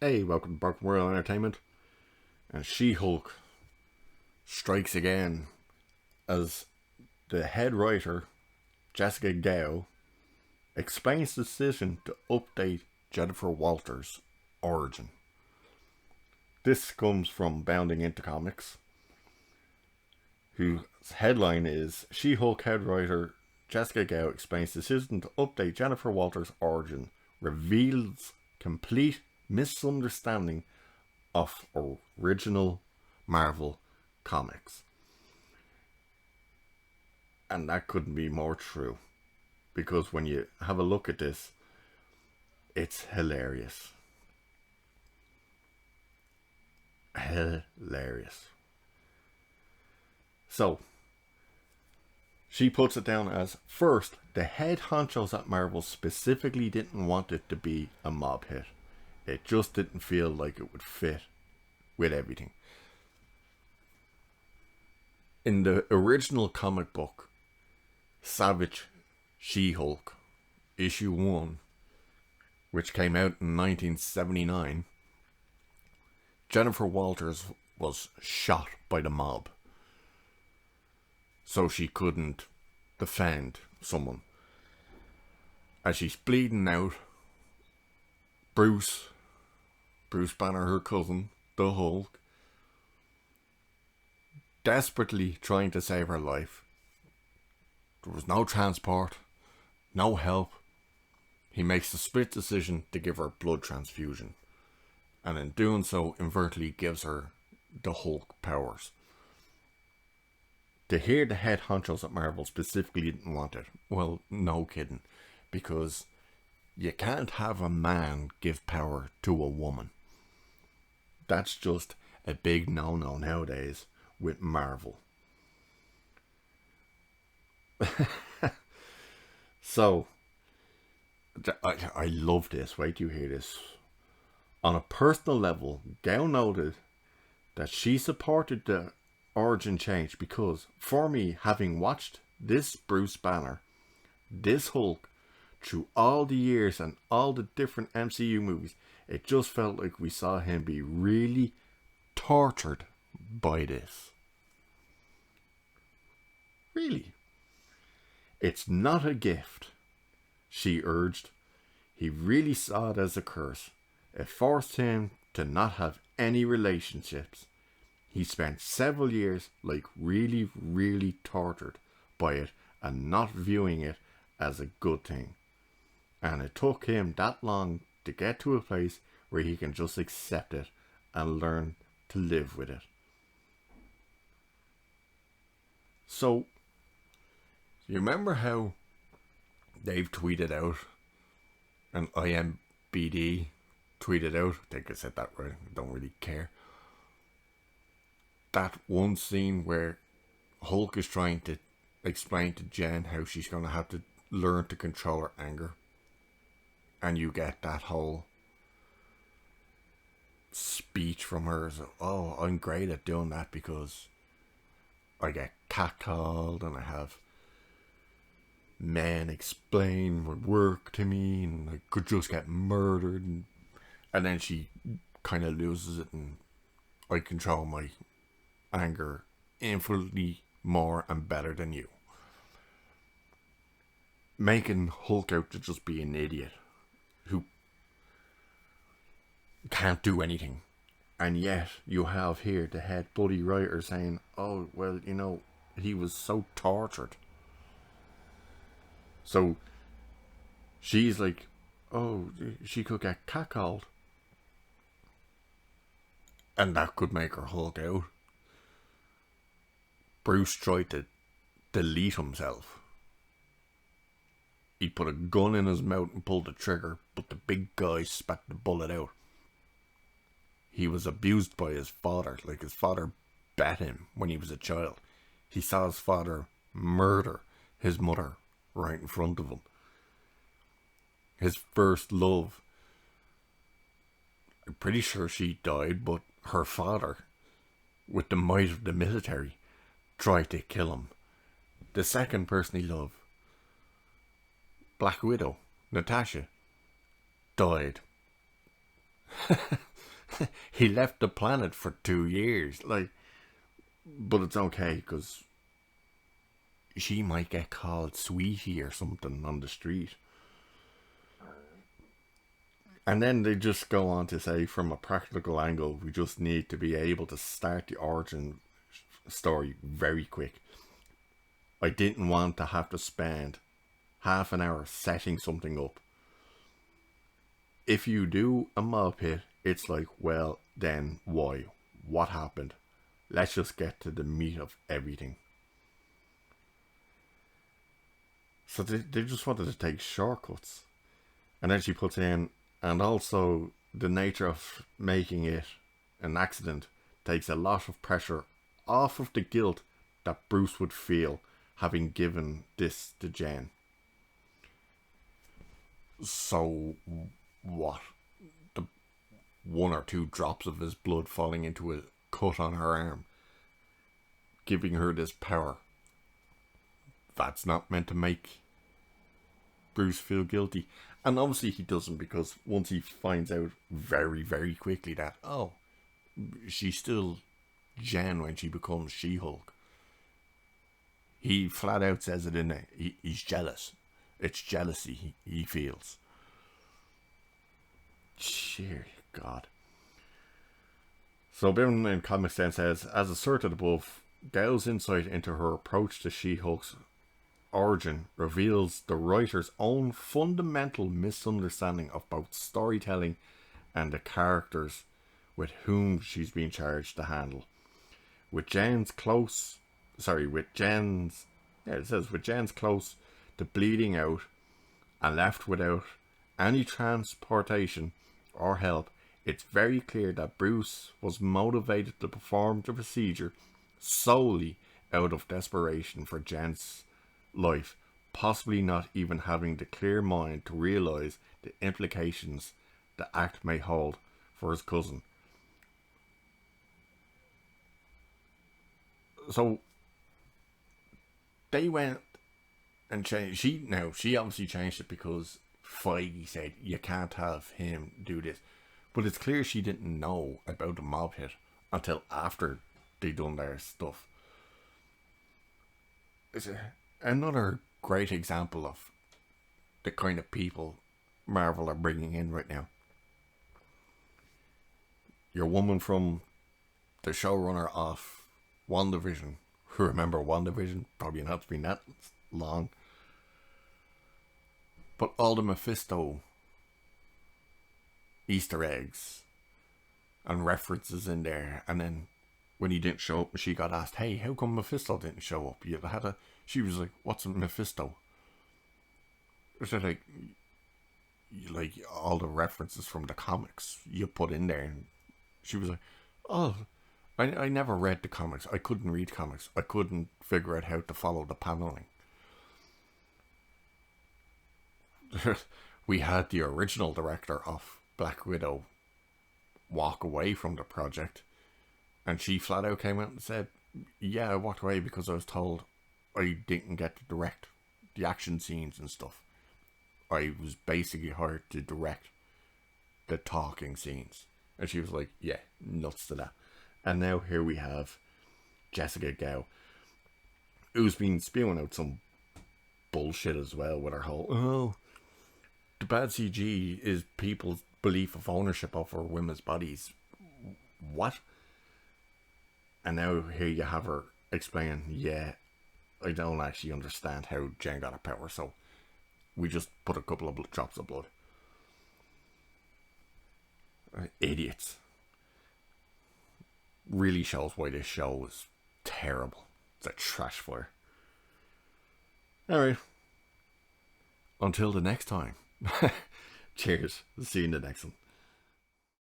Hey, welcome to Broken World Entertainment. And She-Hulk strikes again as the head writer, Jessica Gao, explains the decision to update Jennifer Walters' origin. This comes from Bounding Into Comics, whose headline is She-Hulk head writer Jessica Gao explains decision to update Jennifer Walters' origin, reveals complete misunderstanding of original Marvel comics. And that couldn't be more true. Because when you have a look at this, it's hilarious. Hilarious. So, she puts it down as first, the head honchos at Marvel specifically didn't want it to be a mob hit. It just didn't feel like it would fit with everything. In the original comic book, Savage She-Hulk, issue 1, which came out in 1979, Jennifer Walters was shot by the mob. So she couldn't defend someone. As she's bleeding out, Bruce Banner, her cousin, the Hulk, desperately trying to save her life. There was no transport, no help. He makes the split decision to give her blood transfusion, and in doing so, inadvertently gives her the Hulk powers. To hear the head honchos at Marvel specifically didn't want it, well, no kidding, because you can't have a man give power to a woman. That's just a big no-no nowadays with Marvel. So, I love this. Wait till you hear this. On a personal level, Gao noted that she supported the origin change because, for me, having watched this Bruce Banner, this Hulk, through all the years and all the different MCU movies, it just felt like we saw him be really tortured by this. Really. It's not a gift, she urged. He really saw it as a curse. It forced him to not have any relationships. He spent several years like really, really tortured by it and not viewing it as a good thing. And it took him that long to get to a place where he can just accept it and learn to live with it. So, you remember how they've tweeted out, and IMBD tweeted out, I think I said that right, I don't really care, that one scene where Hulk is trying to explain to Jen how she's going to have to learn to control her anger. And you get that whole speech from her as, oh, I'm great at doing that because I get catcalled and I have men explain my work to me and I could just get murdered. And then she kind of loses it and I control my anger infinitely more and better than you. Making Hulk out to just be an idiot who can't do anything. And yet you have here the head buddy writer saying, oh, well, you know, he was so tortured. So she's like, oh, she could get catcalled. And that could make her Hulk out. Bruce tried to delete himself. He put a gun in his mouth and pulled the trigger, but the big guy spat the bullet out. He was abused by his father, like his father bet him when he was a child. He saw his father murder his mother right in front of him. His first love, I'm pretty sure she died, but her father, with the might of the military, tried to kill him. The second person he loved, Black Widow, Natasha, died. He left the planet for 2 years. Like, but it's okay because she might get called sweetie or something on the street. And then they just go on to say, from a practical angle, we just need to be able to start the origin story very quick. I didn't want to have to spend half an hour setting something up. If you do a mob pit, it's like, well, then why? What happened? Let's just get to the meat of everything. So they just wanted to take shortcuts. And then she puts in, and also the nature of making it an accident takes a lot of pressure off of the guilt that Bruce would feel having given this to Jen. So what? The 1 or 2 drops of his blood falling into a cut on her arm, giving her this power. That's not meant to make Bruce feel guilty. And obviously he doesn't, because once he finds out very, very quickly that, oh, she's still Jen when she becomes She-Hulk, he flat out says it in there. He's jealous. It's jealousy he feels. Sheer God. So Byrne in Comics then says, as asserted above, Gail's insight into her approach to She-Hulk's origin reveals the writer's own fundamental misunderstanding of both storytelling and the characters with whom she's been charged to handle. With Jen's close to bleeding out and left without any transportation or help, it's very clear that Bruce was motivated to perform the procedure solely out of desperation for Jen's life, possibly not even having the clear mind to realise the implications the act may hold for his cousin. So they went and changed. She obviously changed it because Feige said you can't have him do this. But it's clear she didn't know about the mob hit until after they done their stuff. It's another great example of the kind of people Marvel are bringing in right now. Your woman from the showrunner of WandaVision, who remember WandaVision, probably not been that long, but all the Mephisto Easter eggs and references in there, and then when he didn't show up, she got asked, "Hey, how come Mephisto didn't show up?" She was like, "What's a Mephisto?" It's like all the references from the comics you put in there, and she was like, "Oh, I never read the comics. I couldn't read comics. I couldn't figure out how to follow the paneling." We had the original director of Black Widow walk away from the project, and she flat out came out and said, "Yeah, I walked away because I was told I didn't get to direct the action scenes and stuff. I was basically hired to direct the talking scenes." And she was like, "Yeah, nuts to that." And now here we have Jessica Gao, who's been spewing out some bullshit as well with her whole, "Oh, the bad CG is people's belief of ownership over women's bodies." What? And now here you have her explaining, "Yeah, I don't actually understand how Jen got her power, so we just put a couple of drops of blood." Idiots. Really shows why this show is terrible. It's a trash fire. Alright. Until the next time. Cheers. See you in the next one.